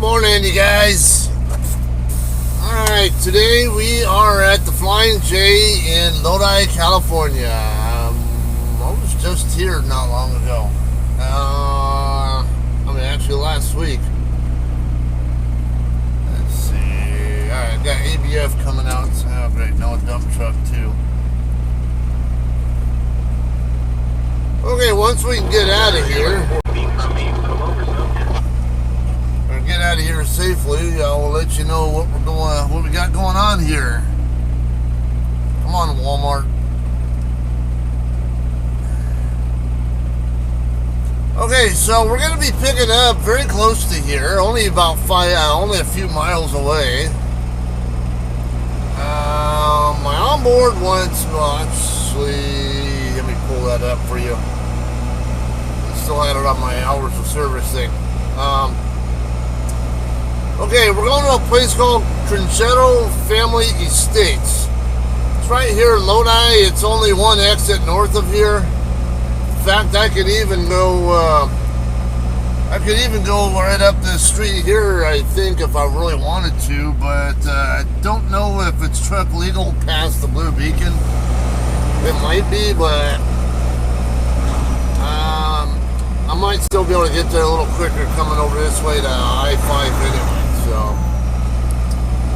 morning, you guys. Alright, today we are at the Flying J in Lodi, California. I was just here not long ago. Actually last week. Let's see. Alright, got ABF coming out. Oh, great. No, a dump truck, too. Okay, once we can get out of here, or get out of here safely, I will let you know what we got going on here. Come on, Walmart. Okay, so we're going to be picking up very close to here, only about only a few miles away. My onboard wants, well, actually, let me pull that up for you. I still had it on my hours of service thing. Okay, we're going to a place called Trinchetto Family Estates. It's right here in Lodi. It's only one exit north of here. In fact, I could even go right up this street here, I think, if I really wanted to, but I don't know if it's truck legal past the Blue Beacon. It might be, but I might still be able to get there a little quicker coming over this way to I-5 anyway, so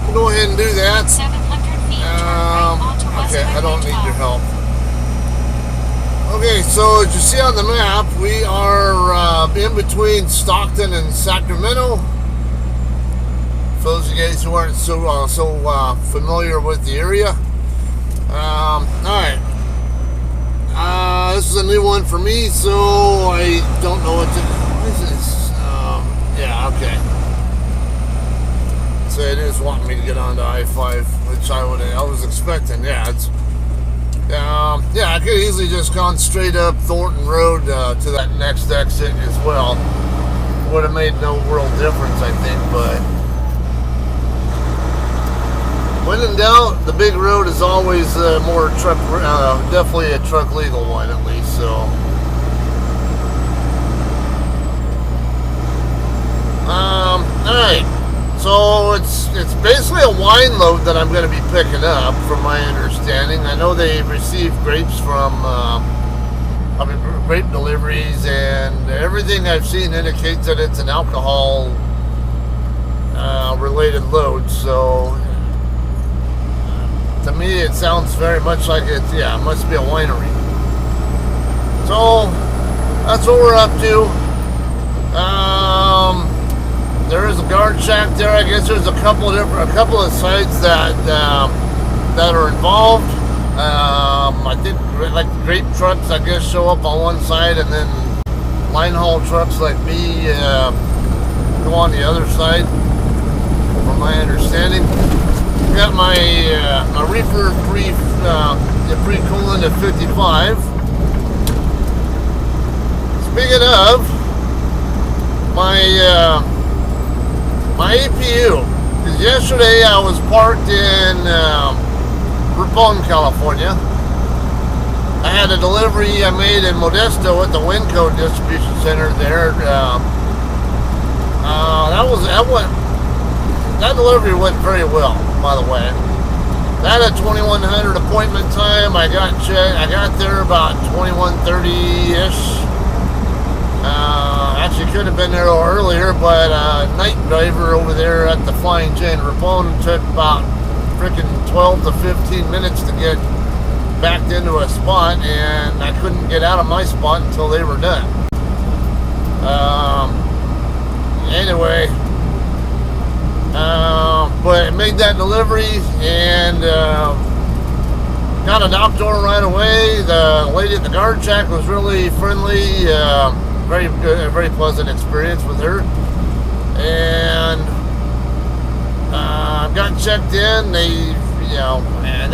we'll go ahead and do that. 700 feet, turn right onto okay, I don't need your 12. help. Okay, so as you see on the map, we are in between Stockton and Sacramento. For those of you guys who aren't so familiar with the area. Alright. This is a new one for me, so I don't know what is this? Yeah, okay. So it is wanting me to get onto I-5, which I was expecting. Yeah, it's yeah, I could easily just gone straight up Thornton Road to that next exit as well. Would have made no world difference, I think, but when in doubt, the big road is always more truck, definitely a truck legal one at least, so. Alright. So it's basically a wine load that I'm going to be picking up, from my understanding. I know they receive grapes from, grape deliveries, and everything I've seen indicates that it's an alcohol related load. So to me, it sounds very much like it must be a winery. So that's what we're up to. There is a guard shack there. I guess there's a couple of sites that are involved. I think like the grape trucks, I guess, show up on one side, and then line haul trucks like me go on the other side, from my understanding. Got my reefer pre-coolant at 55. Speaking of my APU, because yesterday I was parked in Ripon, California. I had a delivery I made in Modesto at the Winco distribution center there. That delivery went very well, by the way. That at 2100 appointment time. I got there about 21:30-ish. Actually could have been there a little earlier, but night driver over there at the Flying J in Ripon took about freaking 12 to 15 minutes to get backed into a spot, and I couldn't get out of my spot until they were done. Anyway, but I made that delivery and got a knock door right away. The lady at the guard shack was really friendly. Very good, very pleasant experience with her, and got checked in. They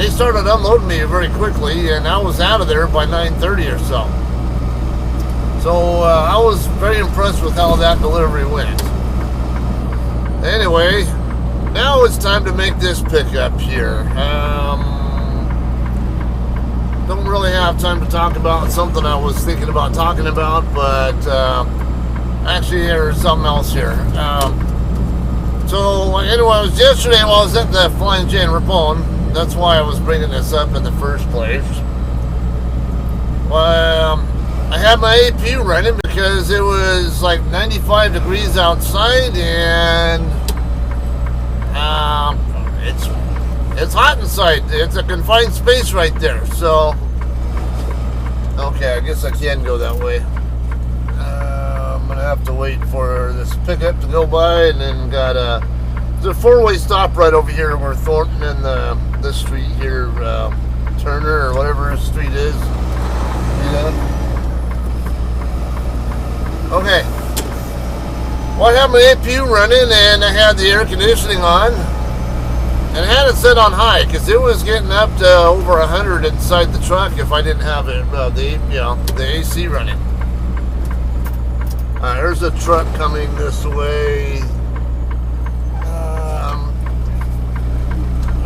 started unloading me very quickly, and I was out of there by 9:30 or so. So I was very impressed with how that delivery went. Anyway, now it's time to make this pickup here. Don't really have time to talk about something I was thinking about talking about, but actually there's something else here. So anyway, it was yesterday while I was at the Flying J in Ripon. That's why I was bringing this up in the first place. I had my APU running because it was like 95 degrees outside, and it's hot inside. It's a confined space right there. So okay, I guess I can go that way. I'm gonna have to wait for this pickup to go by, and then got there's a four-way stop right over here where Thornton and this street here, Turner or whatever the street is. Yeah. Okay. Well, I had my APU running, and I had the air conditioning on, and I had it set on high because it was getting up to over 100 inside the truck if I didn't have it, the AC running. There's a truck coming this way.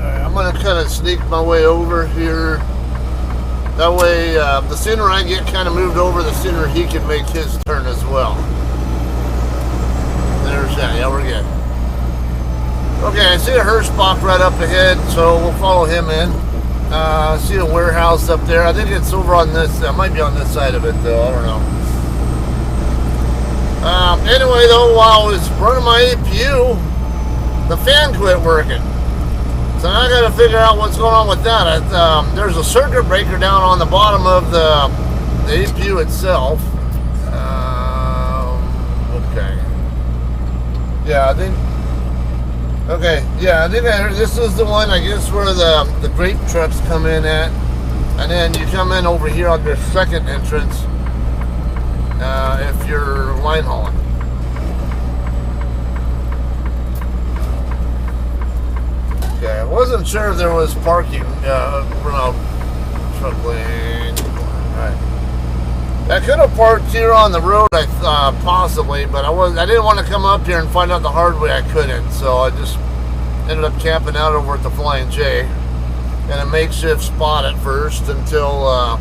I'm gonna kind of sneak my way over here. That way, the sooner I get kind of moved over, the sooner he can make his turn as well. There's that. Yeah, we're good. Okay, I see a hearse box right up ahead, so we'll follow him in. I see a warehouse up there. I think it's over on this. It might be on this side of it, though. I don't know. Anyway, though, while I was running my APU, the fan quit working. So now I got to figure out what's going on with that. There's a circuit breaker down on the bottom of the APU itself. Okay. Yeah, I think. Okay, yeah, I think I heard this is the one, I guess, where the grape trucks come in at. And then you come in over here on the second entrance if you're line hauling. Okay, I wasn't sure if there was parking around truck lane. Alright. I could have parked here on the road, possibly, but I didn't want to come up here and find out the hard way I couldn't, so I just ended up camping out over at the Flying J in a makeshift spot at first until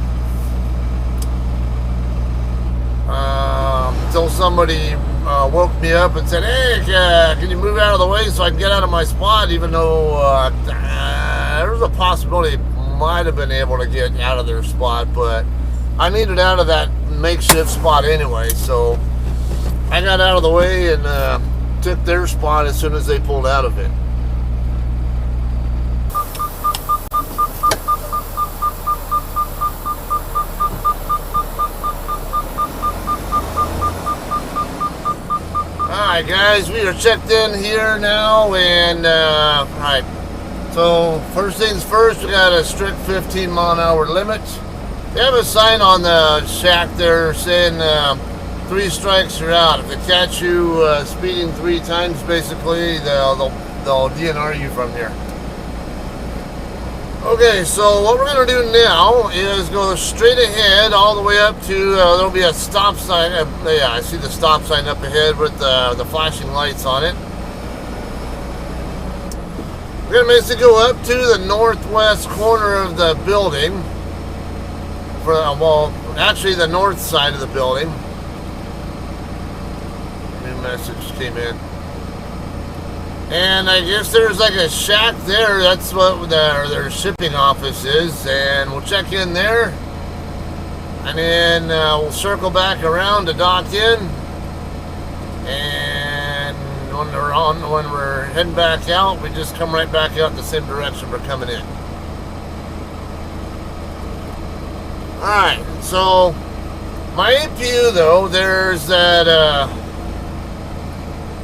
somebody woke me up and said, "Hey, can you move out of the way so I can get out of my spot?" Even though there was a possibility might have been able to get out of their spot, but I needed out of that makeshift spot anyway, so I got out of the way and took their spot as soon as they pulled out of it. Alright guys, we are checked in here now, and alright, so first things first, we got a strict 15-mile-an-hour limit. They have a sign on the shack there saying 3 strikes you're out. If they catch you speeding 3 times, basically they'll DNR you from here. Okay, so what we're going to do now is go straight ahead all the way up to, there'll be a stop sign. Yeah, I see the stop sign up ahead with the flashing lights on it. We're going to basically go up to the northwest corner of the building. Well, actually the north side of the building. New message came in. And I guess there's like a shack there. That's what their shipping office is. And we'll check in there. And then we'll circle back around to dock in. And when we're heading back out, we just come right back out the same direction we're coming in. Alright, so my APU though, there's that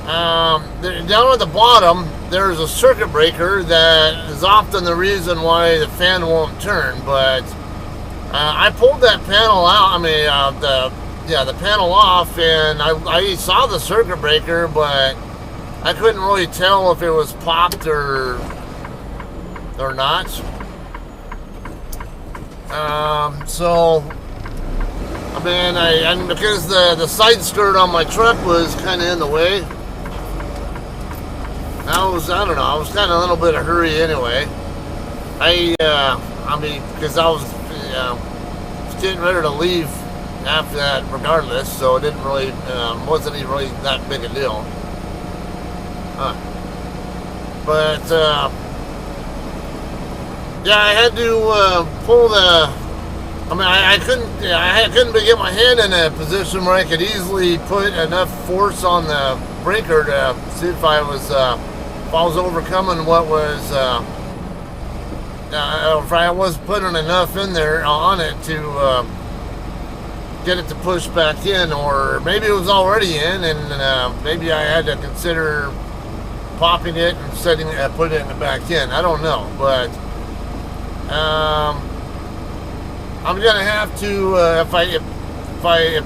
down at the bottom, there's a circuit breaker that is often the reason why the fan won't turn, but I pulled that panel out, the panel off, and I saw the circuit breaker, but I couldn't really tell if it was popped or not. Because the side skirt on my truck was kind of in the way, I was kind of in a little bit of hurry anyway. Because I was getting ready to leave after that regardless, so it didn't really, wasn't even really that big a deal. But yeah, I had to pull the. I mean, I couldn't. I couldn't get my hand in a position where I could easily put enough force on the breaker to see if I was overcoming what was. If I was putting enough in there on it to get it to push back in, or maybe it was already in, and maybe I had to consider popping it and putting it back in. I don't know, but I'm gonna have to if I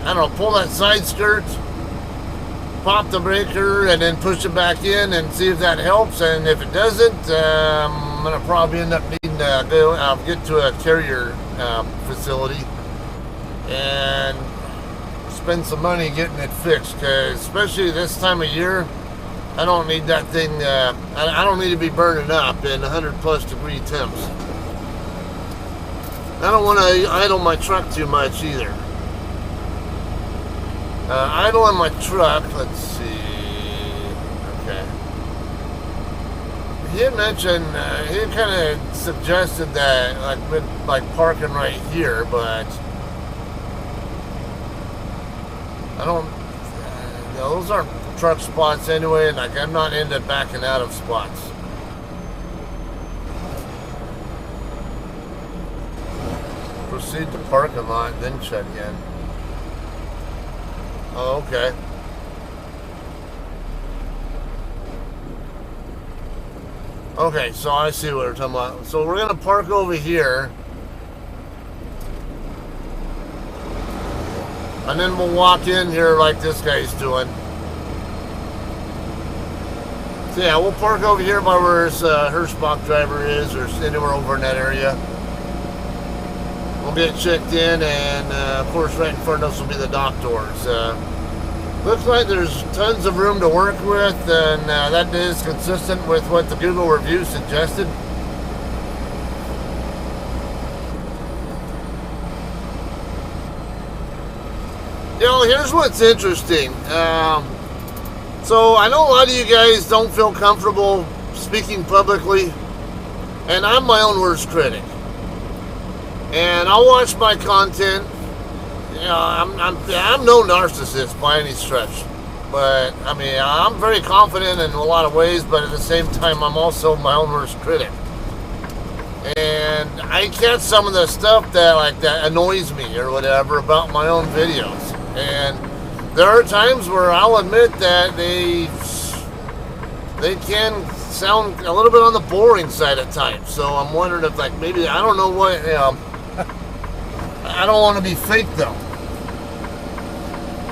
don't know, pull that side skirt, pop the breaker, and then push it back in and see if that helps. And if it doesn't, I'm gonna probably end up needing to go get to a carrier facility and spend some money getting it fixed. Because especially this time of year, I don't need that thing. I don't need to be burning up in 100+ degree temps. I don't want to idle my truck too much either. Idling my truck, let's see. Okay. He had mentioned, he had kind of suggested that like parking right here, but I don't. Those aren't truck spots anyway, and I'm not into backing out of spots. Proceed to parking lot, then check in. Oh, okay. Okay, so I see what we're talking about. So we're gonna park over here, and then we'll walk in here like this guy's doing. So yeah, we'll park over here by where Hirschbach driver is, or anywhere over in that area. We'll get checked in, and of course right in front of us will be the dock doors. Looks like there's tons of room to work with, and that is consistent with what the Google review suggested. You know, here's what's interesting. So I know a lot of you guys don't feel comfortable speaking publicly, and I'm my own worst critic. And I'll watch my content. You know, I'm no narcissist by any stretch, but I mean, I'm very confident in a lot of ways, but at the same time, I'm also my own worst critic. And I catch some of the stuff that annoys me or whatever about my own videos. And there are times where I'll admit that they can sound a little bit on the boring side at times. So I'm wondering if maybe, I don't know what, I don't want to be fake though.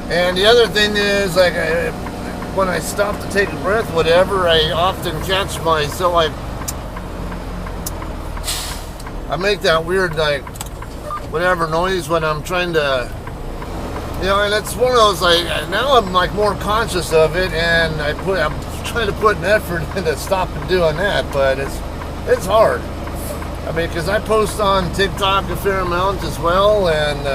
And the other thing is, when I stop to take a breath, whatever, I often catch myself, I make that weird, whatever noise when I'm trying to, and it's one of those, now I'm, more conscious of it, and I'm trying to put an effort into stopping doing that, but it's hard. I mean, because I post on TikTok a fair amount as well, and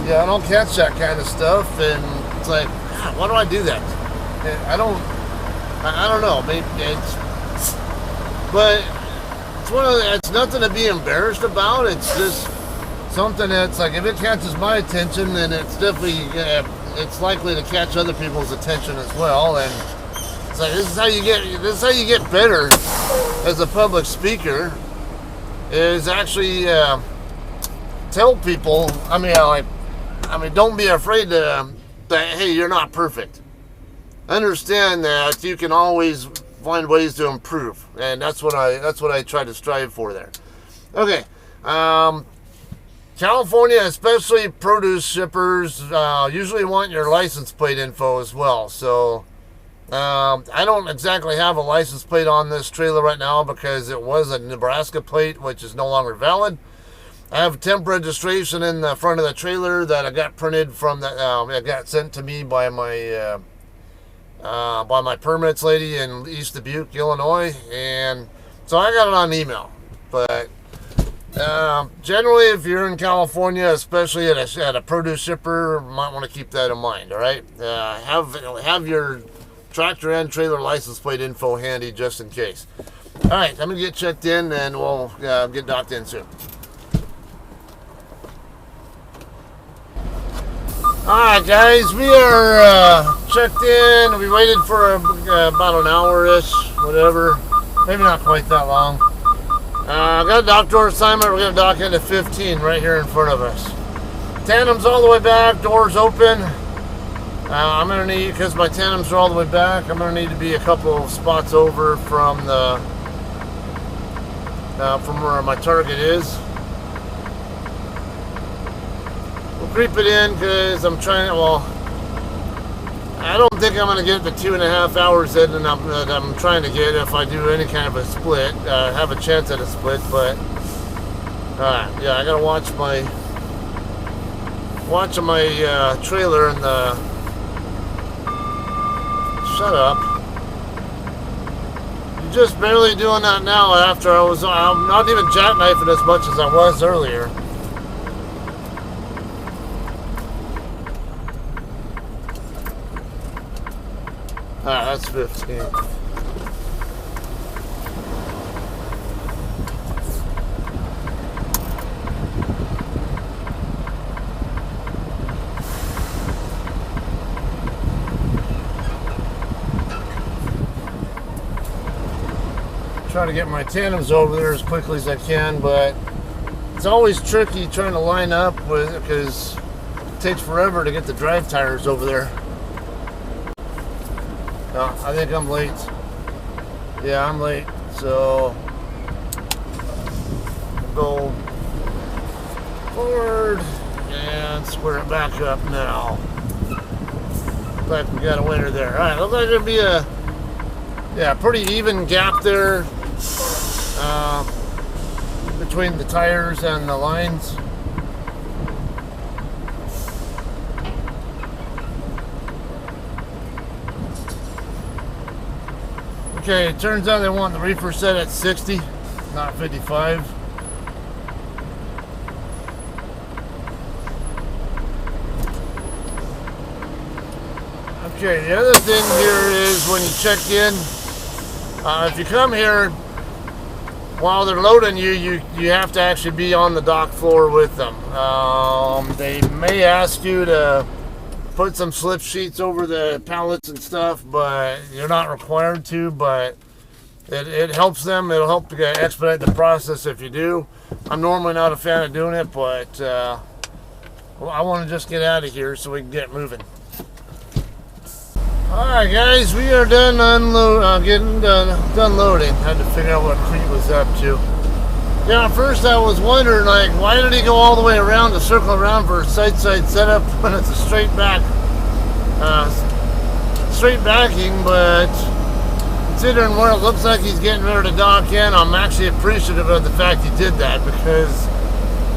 I don't catch that kind of stuff, and it's like, God, why do I do that? I don't know. Maybe but it's nothing to be embarrassed about. It's just something that's if it catches my attention, then it's definitely it's likely to catch other people's attention as well, and it's this is how you get better as a public speaker. Is actually tell people. I mean, don't be afraid to say, hey, you're not perfect. Understand that you can always find ways to improve, and that's what I try to strive for there. Okay, California, especially produce shippers, usually want your license plate info as well. So. I don't exactly have a license plate on this trailer right now because it was a Nebraska plate, which is no longer valid. I have temp registration in the front of the trailer that I got printed from it got sent to me by my permits lady in East Dubuque, Illinois, and so I got it on email. But generally, if you're in California, especially at a produce shipper, you might want to keep that in mind. All right, have your tractor and trailer license plate info handy just in case. All right, I'm gonna get checked in and we'll get docked in soon. Alright guys, we are checked in. We waited for about an hour-ish, whatever. Maybe not quite that long. I got a dock door assignment. We're going to dock into 15 right here in front of us. Tandem's all the way back, doors open. I'm going to need, because my tandems are all the way back, I'm going to need to be a couple of spots over from the from where my target is. We'll creep it in because I'm trying to, well, I don't think I'm going to get the 2.5 hours in that I'm trying to get if I do any kind of a split, have a chance at a split, but yeah, I got to watch my trailer and the, shut up. You're just barely doing that now after I'm not even jackknifing as much as I was earlier. That's 15. Try to get my tandems over there as quickly as I can, but it's always tricky trying to line up with it because it takes forever to get the drive tires over there. I think I'm late. Yeah, I'm late. So we'll go forward and square it back up now. Looks like we got a winner there. All right, looks like there'll be a pretty even gap there between the tires and the lines. Okay, it turns out they want the reefer set at 60, not 55. Okay, the other thing here is when you check in, if you come here while they're loading you have to actually be on the dock floor with them. They may ask you to put some slip sheets over the pallets and stuff, but you're not required to, but it helps them. It'll help to expedite the process if you do. I'm normally not a fan of doing it, but I want to just get out of here so we can get moving. Alright guys, we are done done loading. Had to figure out what Crete was up to. Yeah, at first I was wondering, like, why did he go all the way around to circle around for a side-side setup when it's a straight backing, but considering where it looks like he's getting ready to dock in, I'm actually appreciative of the fact he did that, because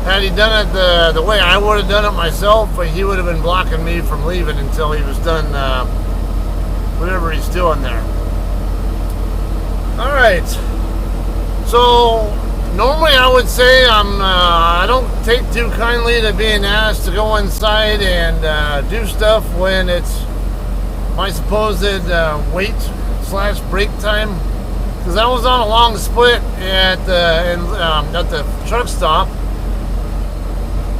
had he done it the way I would have done it myself, he would have been blocking me from leaving until he was done whatever he's doing there. Alright, so normally I would say I don't take too kindly to being asked to go inside and do stuff when it's my supposed wait/break time, because I was on a long split at the truck stop,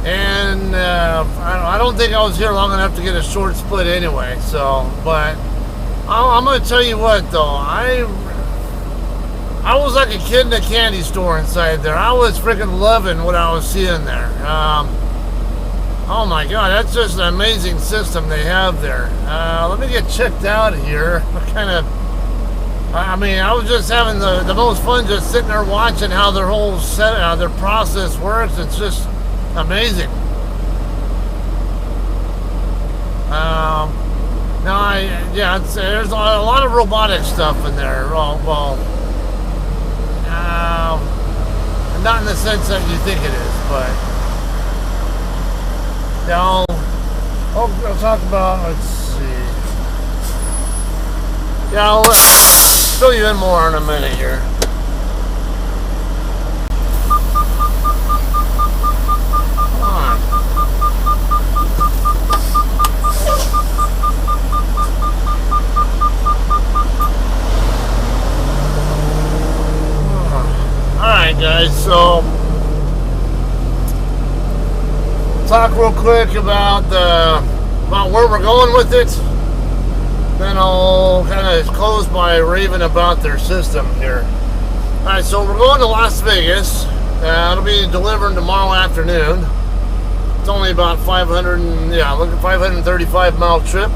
and I don't think I was here long enough to get a short split anyway. So, but I'm gonna tell you what though, I was like a kid in a candy store inside there. I was freaking loving what I was seeing there. Oh my God, that's just an amazing system they have there. Let me get checked out of here. I was just having the most fun just sitting there watching how their whole their process works. It's just amazing. There's a lot of robotic stuff in there. Not in the sense that you think it is, but yeah, I'll talk about, let's see. Yeah, I'll fill you in more in a minute here. talk real quick about where we're going with it. Then I'll kind of close by raving about their system here. All right, so we're going to Las Vegas. It'll be delivered tomorrow afternoon. It's only about 535 mile trip.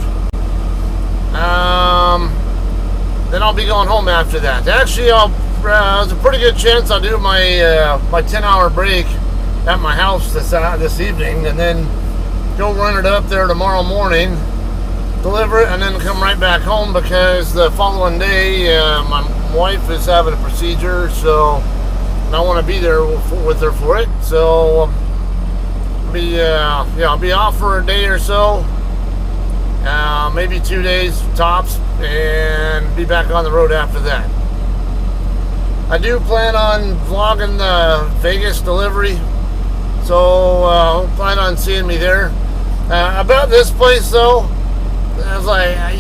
Then I'll be going home after that. Actually, there's a pretty good chance I'll do my 10-hour break at my house this evening, and then go run it up there tomorrow morning, deliver it, and then come right back home, because the following day my wife is having a procedure, so I want to be there with her for it. So I'll be off for a day or so, maybe 2 days tops, and be back on the road after that. I do plan on vlogging the Vegas delivery, so plan on seeing me there. About this place though, I was like, I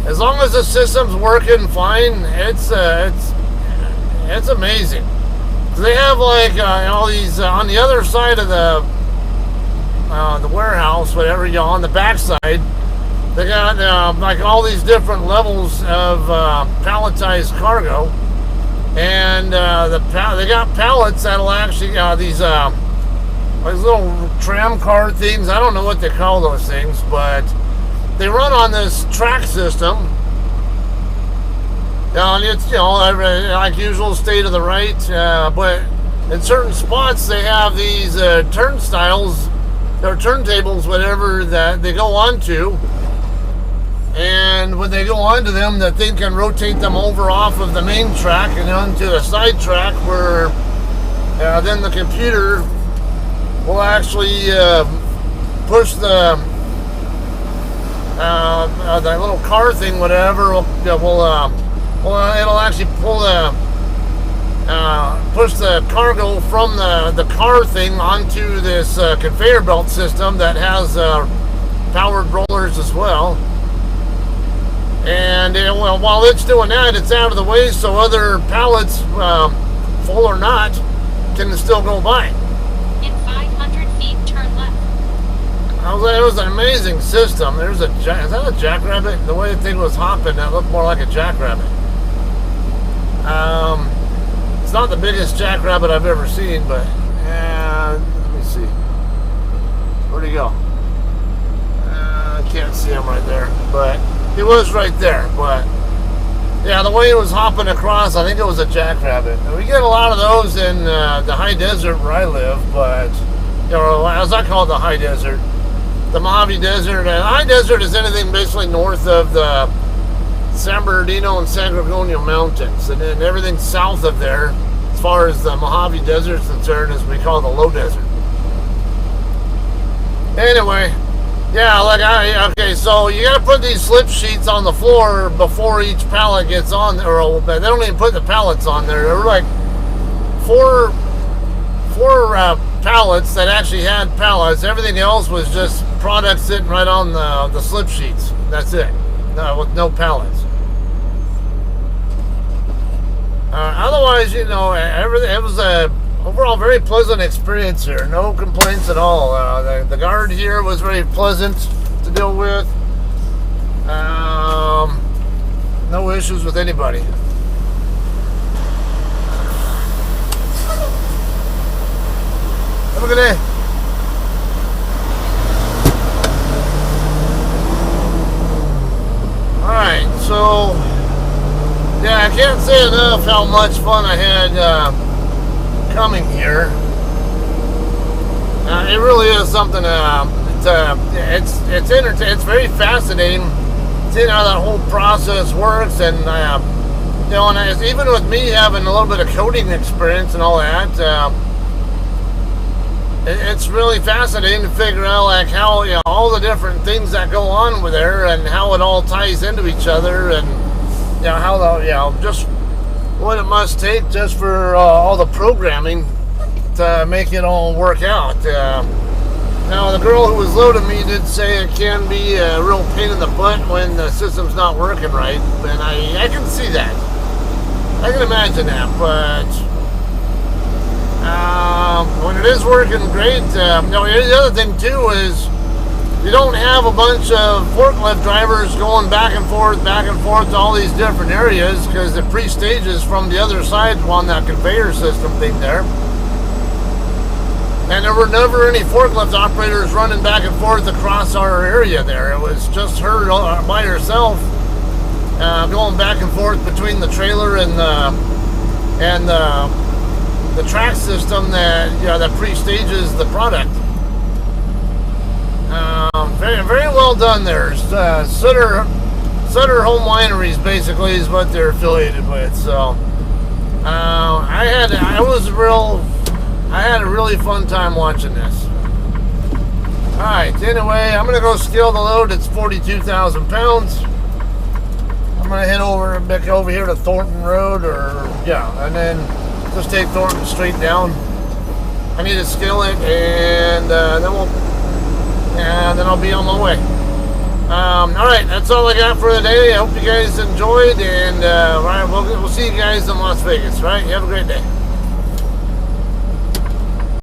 as long as the system's working fine, it's amazing. They have like all these on the other side of the warehouse, whatever, on the back side, they got like all these different levels of palletized cargo, and they got pallets that'll actually these little tram car things. I don't know what they call those things, but they run on this track system. And it's like usual, stay to the right, but in certain spots they have these turnstiles or turntables, whatever, that they go onto. And when they go onto them, the thing can rotate them over off of the main track and onto the side track, where then the computer will actually push the little car thing, whatever. It'll actually push the cargo from the car thing onto this conveyor belt system that has powered rollers as well. And while it's doing that, it's out of the way, so other pallets, full or not, can still go by. In 500 feet, turn left. It was an amazing system. Is that a jackrabbit? The way the thing was hopping, that looked more like a jackrabbit. It's not the biggest jackrabbit I've ever seen, but let me see. Where'd he go? I can't see him right there, but he was right there. But yeah, the way it was hopping across, I think it was a jackrabbit. And we get a lot of those in the high desert where I live, but as I call it, the high desert, the Mojave Desert. And high desert is anything basically north of the San Bernardino and San Gorgonio Mountains, and then everything south of there, as far as the Mojave Desert is concerned, is we call the low desert. Anyway, yeah, okay, so you got to put these slip sheets on the floor before each pallet gets on there. Or they don't even put the pallets on there. There were like four pallets that actually had pallets. Everything else was just product sitting right on the slip sheets. That's it. With no pallets. Otherwise, everything. It was a overall very pleasant experience here. No complaints at all. The guard here was very pleasant to deal with. No issues with anybody. Have a good day. Alright, so yeah, I can't say enough how much fun I had coming here. It really is something. It's entertaining. It's very fascinating seeing how that whole process works, and and even with me having a little bit of coding experience and all that, it's really fascinating to figure out like how all the different things that go on over there and how it all ties into each other, and how just what it must take just for all the programming to make it all work out. Now, the girl who was loading me did say it can be a real pain in the butt when the system's not working right, and I can see that. I can imagine that, but When it is working great, the other thing too is you don't have a bunch of forklift drivers going back and forth to all these different areas because it pre-stages from the other side on that conveyor system thing there. And there were never any forklift operators running back and forth across our area there. It was just her by herself going back and forth between the trailer and the track system that pre-stages the product. Very, very well done there. Sutter Home Wineries basically is what they're affiliated with. So I had a really fun time watching this. All right. Anyway, I'm gonna go scale the load. It's 42,000 pounds. I'm gonna head back over here to Thornton Road, and then just take Thornton straight down. I need to scale it, and then I'll be on my way. All right, that's all I got for today. I hope you guys enjoyed, and we'll see you guys in Las Vegas. Right? You have a great day.